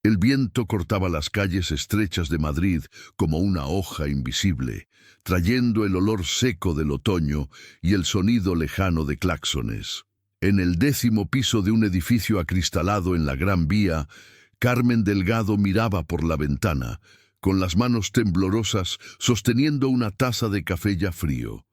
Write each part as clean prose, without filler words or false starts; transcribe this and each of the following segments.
El viento cortaba las calles estrechas de Madrid como una hoja invisible, trayendo el olor seco del otoño y el sonido lejano de claxones. En el 10º piso de un edificio acristalado en la Gran Vía, Carmen Delgado miraba por la ventana, con las manos temblorosas sosteniendo una taza de café ya frío.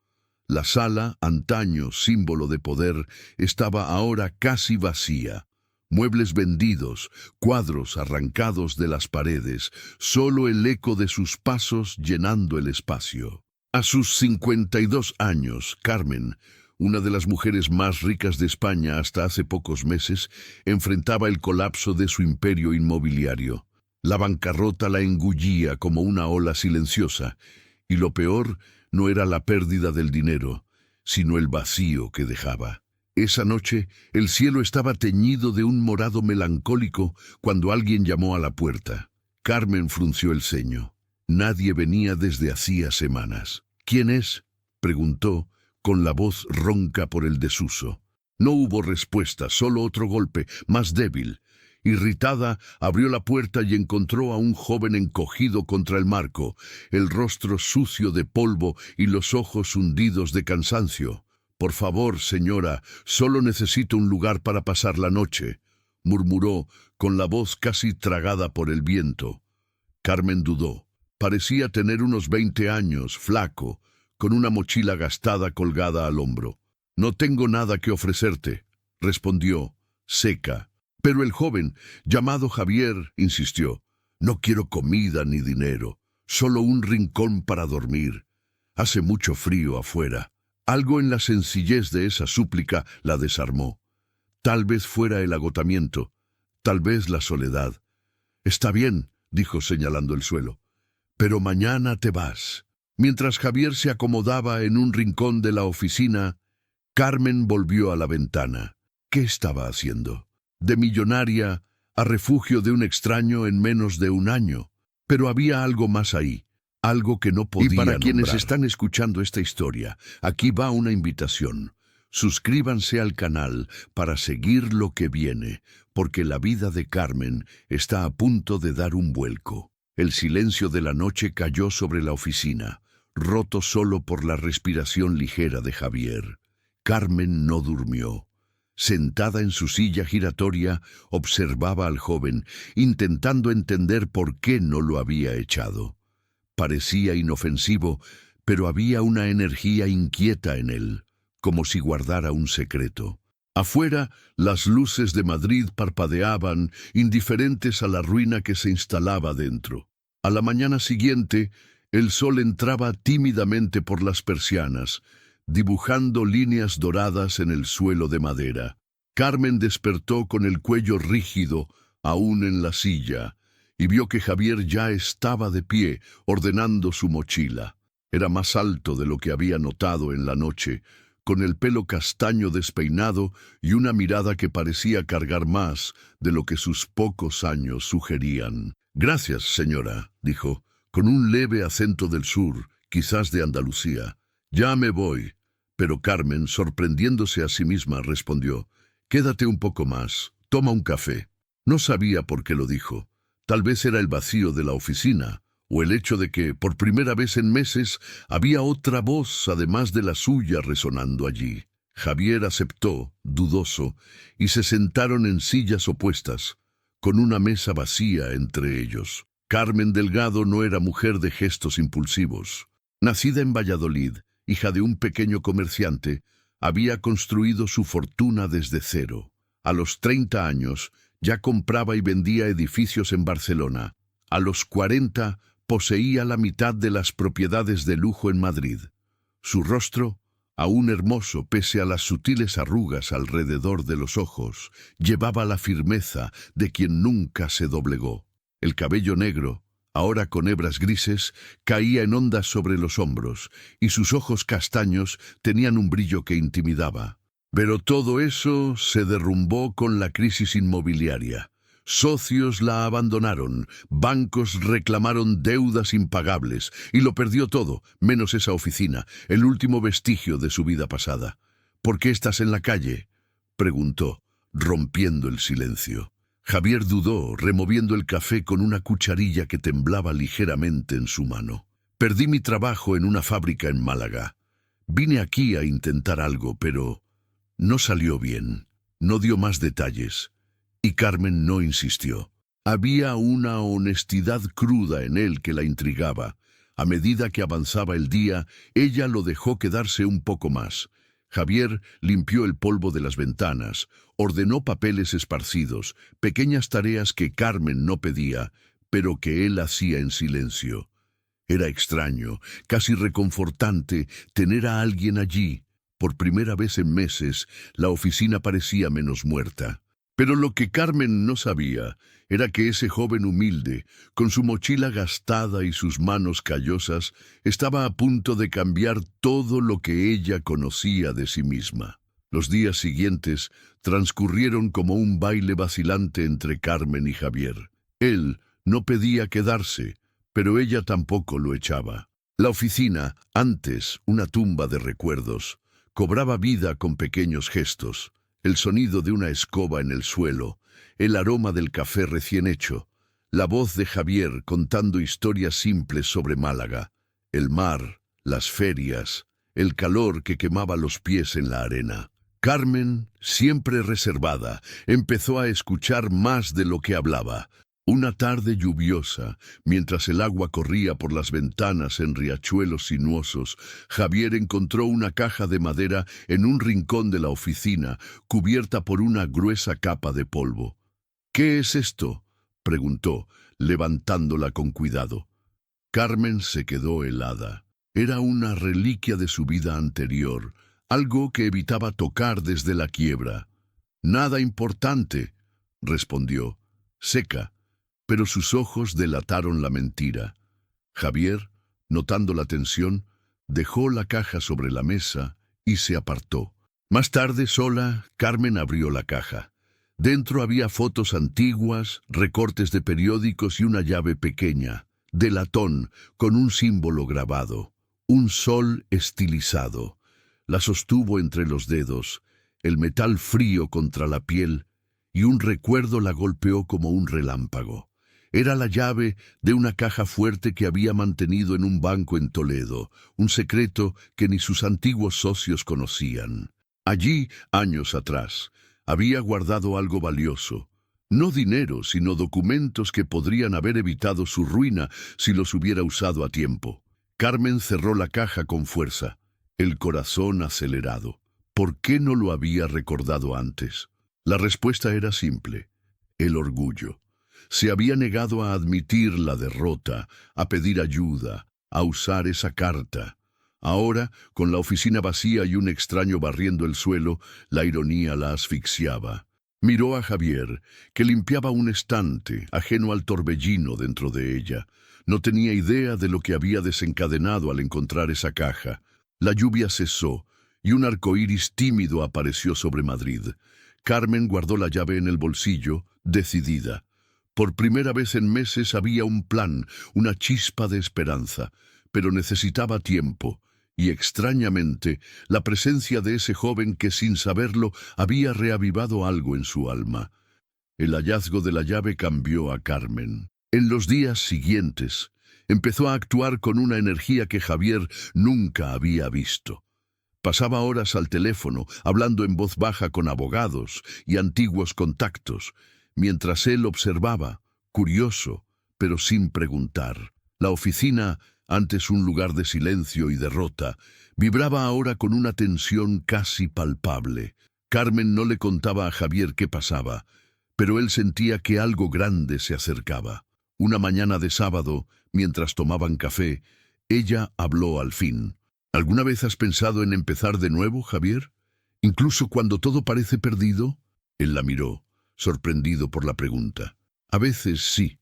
La sala, antaño símbolo de poder, estaba ahora casi vacía. Muebles vendidos, cuadros arrancados de las paredes, solo el eco de sus pasos llenando el espacio. A sus 52 años, Carmen, una de las mujeres más ricas de España hasta hace pocos meses, enfrentaba el colapso de su imperio inmobiliario. La bancarrota la engullía como una ola silenciosa, y lo peor no era la pérdida del dinero, sino el vacío que dejaba. Esa noche, el cielo estaba teñido de un morado melancólico cuando alguien llamó a la puerta. Carmen frunció el ceño. Nadie venía desde hacía semanas. ¿Quién es?, preguntó, con la voz ronca por el desuso. No hubo respuesta, solo otro golpe, más débil. Irritada, abrió la puerta y encontró a un joven encogido contra el marco, el rostro sucio de polvo y los ojos hundidos de cansancio. «Por favor, señora, solo necesito un lugar para pasar la noche», murmuró, con la voz casi tragada por el viento. Carmen dudó. Parecía tener unos 20 años, flaco, con una mochila gastada colgada al hombro. «No tengo nada que ofrecerte», respondió, seca. Pero el joven, llamado Javier, insistió. «No quiero comida ni dinero, solo un rincón para dormir. Hace mucho frío afuera». Algo en la sencillez de esa súplica la desarmó. Tal vez fuera el agotamiento, tal vez la soledad. «Está bien», dijo señalando el suelo, «pero mañana te vas». Mientras Javier se acomodaba en un rincón de la oficina, Carmen volvió a la ventana. ¿Qué estaba haciendo? De millonaria a refugio de un extraño en menos de un año. Pero había algo más ahí. Algo que no podía nombrar. Y para quienes están escuchando esta historia, aquí va una invitación. Suscríbanse al canal para seguir lo que viene, porque la vida de Carmen está a punto de dar un vuelco. El silencio de la noche cayó sobre la oficina, roto solo por la respiración ligera de Javier. Carmen no durmió. Sentada en su silla giratoria, observaba al joven, intentando entender por qué no lo había echado. Parecía inofensivo, pero había una energía inquieta en él, como si guardara un secreto. Afuera, las luces de Madrid parpadeaban, indiferentes a la ruina que se instalaba dentro. A la mañana siguiente, el sol entraba tímidamente por las persianas, dibujando líneas doradas en el suelo de madera. Carmen despertó con el cuello rígido, aún en la silla, y vio que Javier ya estaba de pie, ordenando su mochila. Era más alto de lo que había notado en la noche, con el pelo castaño despeinado y una mirada que parecía cargar más de lo que sus pocos años sugerían. «Gracias, señora», dijo, con un leve acento del sur, quizás de Andalucía. «Ya me voy». Pero Carmen, sorprendiéndose a sí misma, respondió, «Quédate un poco más, toma un café». No sabía por qué lo dijo. Tal vez era el vacío de la oficina, o el hecho de que, por primera vez en meses, había otra voz, además de la suya, resonando allí. Javier aceptó, dudoso, y se sentaron en sillas opuestas, con una mesa vacía entre ellos. Carmen Delgado no era mujer de gestos impulsivos. Nacida en Valladolid, hija de un pequeño comerciante, había construido su fortuna desde cero. A los 30 años, ya compraba y vendía edificios en Barcelona. A los 40, poseía la mitad de las propiedades de lujo en Madrid. Su rostro, aún hermoso pese a las sutiles arrugas alrededor de los ojos, llevaba la firmeza de quien nunca se doblegó. El cabello negro, ahora con hebras grises, caía en ondas sobre los hombros, y sus ojos castaños tenían un brillo que intimidaba. Pero todo eso se derrumbó con la crisis inmobiliaria. Socios la abandonaron, bancos reclamaron deudas impagables, y lo perdió todo, menos esa oficina, el último vestigio de su vida pasada. «¿Por qué estás en la calle?», preguntó, rompiendo el silencio. Javier dudó, removiendo el café con una cucharilla que temblaba ligeramente en su mano. Perdí mi trabajo en una fábrica en Málaga. Vine aquí a intentar algo, pero no salió bien. No dio más detalles. Y Carmen no insistió. Había una honestidad cruda en él que la intrigaba. A medida que avanzaba el día, ella lo dejó quedarse un poco más. Javier limpió el polvo de las ventanas, ordenó papeles esparcidos, pequeñas tareas que Carmen no pedía, pero que él hacía en silencio. Era extraño, casi reconfortante, tener a alguien allí. Por primera vez en meses, la oficina parecía menos muerta. Pero lo que Carmen no sabía era que ese joven humilde, con su mochila gastada y sus manos callosas, estaba a punto de cambiar todo lo que ella conocía de sí misma. Los días siguientes transcurrieron como un baile vacilante entre Carmen y Javier. Él no pedía quedarse, pero ella tampoco lo echaba. La oficina, antes una tumba de recuerdos, cobraba vida con pequeños gestos. El sonido de una escoba en el suelo, el aroma del café recién hecho, la voz de Javier contando historias simples sobre Málaga, el mar, las ferias, el calor que quemaba los pies en la arena. Carmen, siempre reservada, empezó a escuchar más de lo que hablaba. Una tarde lluviosa, mientras el agua corría por las ventanas en riachuelos sinuosos, Javier encontró una caja de madera en un rincón de la oficina, cubierta por una gruesa capa de polvo. «¿Qué es esto?», preguntó, levantándola con cuidado. Carmen se quedó helada. Era una reliquia de su vida anterior, algo que evitaba tocar desde la quiebra. «Nada importante», respondió, seca. Pero sus ojos delataron la mentira. Javier, notando la tensión, dejó la caja sobre la mesa y se apartó. Más tarde, sola, Carmen abrió la caja. Dentro había fotos antiguas, recortes de periódicos y una llave pequeña, de latón, con un símbolo grabado, un sol estilizado. La sostuvo entre los dedos, el metal frío contra la piel, y un recuerdo la golpeó como un relámpago. Era la llave de una caja fuerte que había mantenido en un banco en Toledo, un secreto que ni sus antiguos socios conocían. Allí, años atrás, había guardado algo valioso. No dinero, sino documentos que podrían haber evitado su ruina si los hubiera usado a tiempo. Carmen cerró la caja con fuerza, el corazón acelerado. ¿Por qué no lo había recordado antes? La respuesta era simple: el orgullo. Se había negado a admitir la derrota, a pedir ayuda, a usar esa carta. Ahora, con la oficina vacía y un extraño barriendo el suelo, la ironía la asfixiaba. Miró a Javier, que limpiaba un estante, ajeno al torbellino dentro de ella. No tenía idea de lo que había desencadenado al encontrar esa caja. La lluvia cesó, y un arcoíris tímido apareció sobre Madrid. Carmen guardó la llave en el bolsillo, decidida. Por primera vez en meses había un plan, una chispa de esperanza, pero necesitaba tiempo, y extrañamente, la presencia de ese joven que sin saberlo había reavivado algo en su alma. El hallazgo de la llave cambió a Carmen. En los días siguientes, empezó a actuar con una energía que Javier nunca había visto. Pasaba horas al teléfono, hablando en voz baja con abogados y antiguos contactos, mientras él observaba, curioso, pero sin preguntar. La oficina, antes un lugar de silencio y derrota, vibraba ahora con una tensión casi palpable. Carmen no le contaba a Javier qué pasaba, pero él sentía que algo grande se acercaba. Una mañana de sábado, mientras tomaban café, ella habló al fin. ¿Alguna vez has pensado en empezar de nuevo, Javier? ¿Incluso cuando todo parece perdido? Él la miró, sorprendido por la pregunta. A veces sí,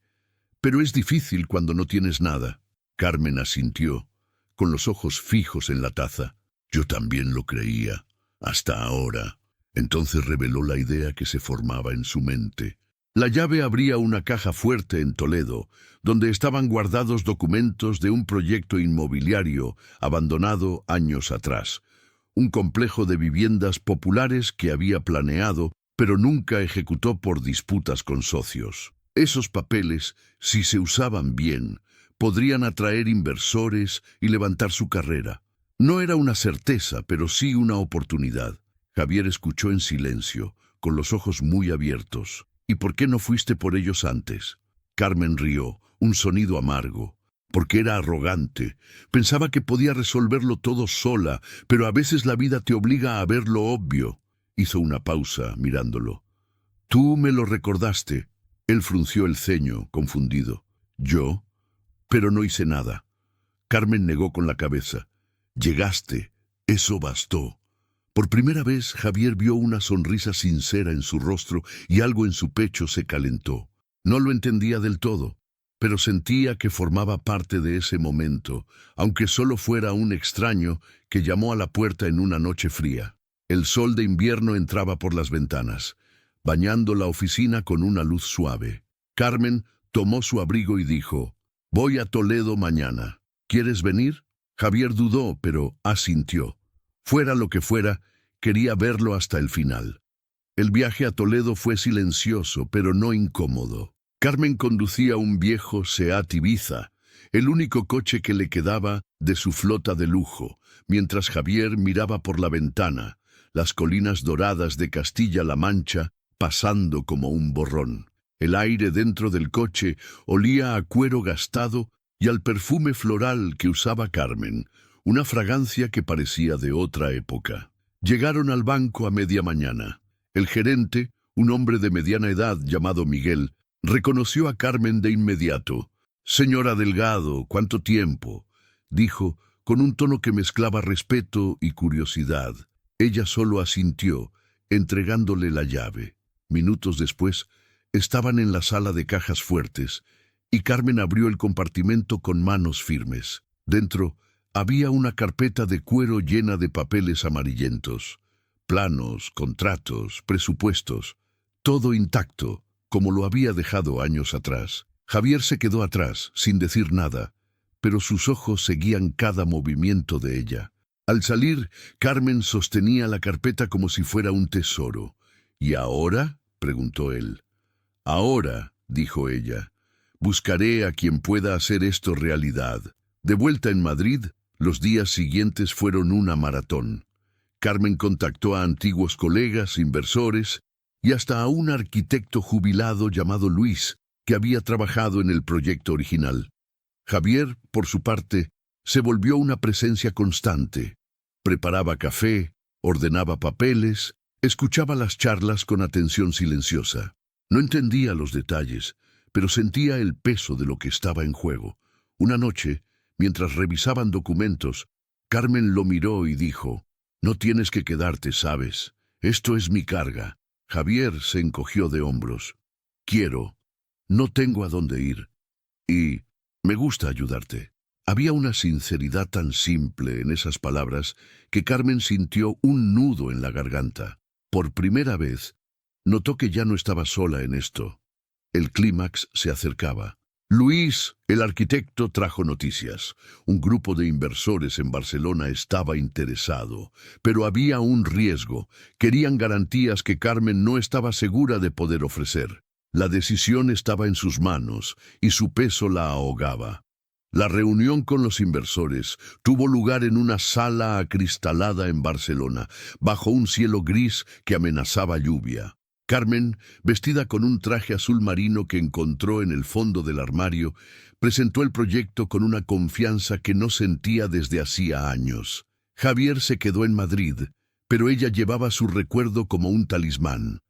pero es difícil cuando no tienes nada. Carmen asintió, con los ojos fijos en la taza. Yo también lo creía, hasta ahora. Entonces reveló la idea que se formaba en su mente. La llave abría una caja fuerte en Toledo, donde estaban guardados documentos de un proyecto inmobiliario abandonado años atrás. Un complejo de viviendas populares que había planeado pero nunca ejecutó por disputas con socios. Esos papeles, si se usaban bien, podrían atraer inversores y levantar su carrera. No era una certeza, pero sí una oportunidad. Javier escuchó en silencio, con los ojos muy abiertos. ¿Y por qué no fuiste por ellos antes? Carmen rió, un sonido amargo. Porque era arrogante. Pensaba que podía resolverlo todo sola, pero a veces la vida te obliga a ver lo obvio. Hizo una pausa, mirándolo. Tú me lo recordaste. Él frunció el ceño, confundido. ¿Yo? Pero no hice nada. Carmen negó con la cabeza. Llegaste. Eso bastó. Por primera vez, Javier vio una sonrisa sincera en su rostro y algo en su pecho se calentó. No lo entendía del todo, pero sentía que formaba parte de ese momento, aunque solo fuera un extraño que llamó a la puerta en una noche fría. El sol de invierno entraba por las ventanas, bañando la oficina con una luz suave. Carmen tomó su abrigo y dijo, «Voy a Toledo mañana. ¿Quieres venir?» Javier dudó, pero asintió. Fuera lo que fuera, quería verlo hasta el final. El viaje a Toledo fue silencioso, pero no incómodo. Carmen conducía un viejo Seat Ibiza, el único coche que le quedaba de su flota de lujo, mientras Javier miraba por la ventana, las colinas doradas de Castilla-La Mancha pasando como un borrón. El aire dentro del coche olía a cuero gastado y al perfume floral que usaba Carmen, una fragancia que parecía de otra época. Llegaron al banco a media mañana. El gerente, un hombre de mediana edad llamado Miguel, reconoció a Carmen de inmediato. «Señora Delgado, ¿cuánto tiempo?», dijo, con un tono que mezclaba respeto y curiosidad. Ella solo asintió, entregándole la llave. Minutos después, estaban en la sala de cajas fuertes, y Carmen abrió el compartimento con manos firmes. Dentro había una carpeta de cuero llena de papeles amarillentos. Planos, contratos, presupuestos, todo intacto, como lo había dejado años atrás. Javier se quedó atrás, sin decir nada, pero sus ojos seguían cada movimiento de ella. Al salir, Carmen sostenía la carpeta como si fuera un tesoro. «¿Y ahora?», preguntó él. «Ahora», dijo ella, «buscaré a quien pueda hacer esto realidad». De vuelta en Madrid, los días siguientes fueron una maratón. Carmen contactó a antiguos colegas, inversores y hasta a un arquitecto jubilado llamado Luis, que había trabajado en el proyecto original. Javier, por su parte, se volvió una presencia constante. Preparaba café, ordenaba papeles, escuchaba las charlas con atención silenciosa. No entendía los detalles, pero sentía el peso de lo que estaba en juego. Una noche, mientras revisaban documentos, Carmen lo miró y dijo, «No tienes que quedarte, ¿sabes? Esto es mi carga». Javier se encogió de hombros. «Quiero. No tengo a dónde ir. Y me gusta ayudarte». Había una sinceridad tan simple en esas palabras que Carmen sintió un nudo en la garganta. Por primera vez, notó que ya no estaba sola en esto. El clímax se acercaba. Luis, el arquitecto, trajo noticias. Un grupo de inversores en Barcelona estaba interesado, pero había un riesgo. Querían garantías que Carmen no estaba segura de poder ofrecer. La decisión estaba en sus manos y su peso la ahogaba. La reunión con los inversores tuvo lugar en una sala acristalada en Barcelona, bajo un cielo gris que amenazaba lluvia. Carmen, vestida con un traje azul marino que encontró en el fondo del armario, presentó el proyecto con una confianza que no sentía desde hacía años. Javier se quedó en Madrid, pero ella llevaba su recuerdo como un talismán.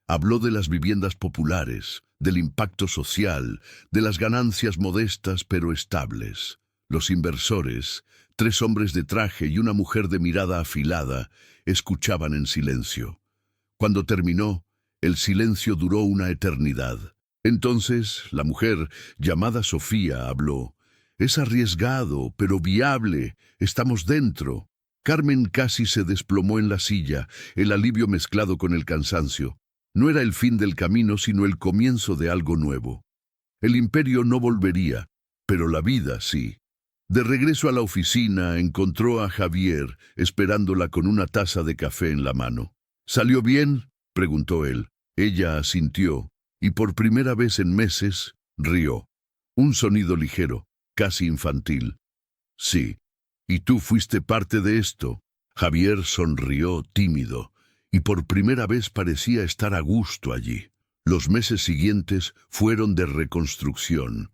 Habló de las viviendas populares, del impacto social, de las ganancias modestas pero estables. Los inversores, 3 hombres de traje y una mujer de mirada afilada, escuchaban en silencio. Cuando terminó, el silencio duró una eternidad. Entonces, la mujer, llamada Sofía, habló. «Es arriesgado, pero viable. Estamos dentro». Carmen casi se desplomó en la silla, el alivio mezclado con el cansancio. No era el fin del camino, sino el comienzo de algo nuevo. El imperio no volvería, pero la vida sí. De regreso a la oficina, encontró a Javier, esperándola con una taza de café en la mano. «¿Salió bien?», preguntó él. Ella asintió, y por primera vez en meses, rió. Un sonido ligero, casi infantil. Sí. ¿Y tú fuiste parte de esto? Javier sonrió tímido, y por primera vez parecía estar a gusto allí. Los meses siguientes fueron de reconstrucción.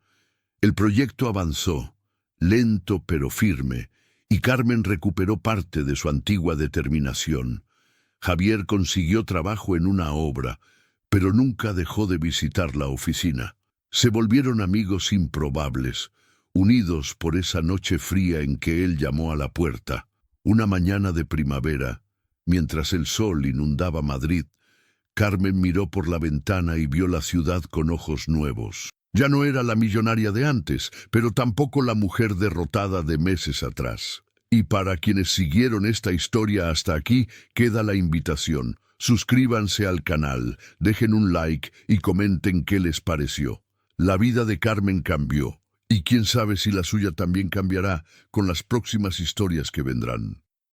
El proyecto avanzó, lento pero firme, y Carmen recuperó parte de su antigua determinación. Javier consiguió trabajo en una obra, pero nunca dejó de visitar la oficina. Se volvieron amigos improbables, unidos por esa noche fría en que él llamó a la puerta. Una mañana de primavera, mientras el sol inundaba Madrid, Carmen miró por la ventana y vio la ciudad con ojos nuevos. Ya no era la millonaria de antes, pero tampoco la mujer derrotada de meses atrás. Y para quienes siguieron esta historia hasta aquí, queda la invitación. Suscríbanse al canal, dejen un like y comenten qué les pareció. La vida de Carmen cambió, y quién sabe si la suya también cambiará con las próximas historias que vendrán.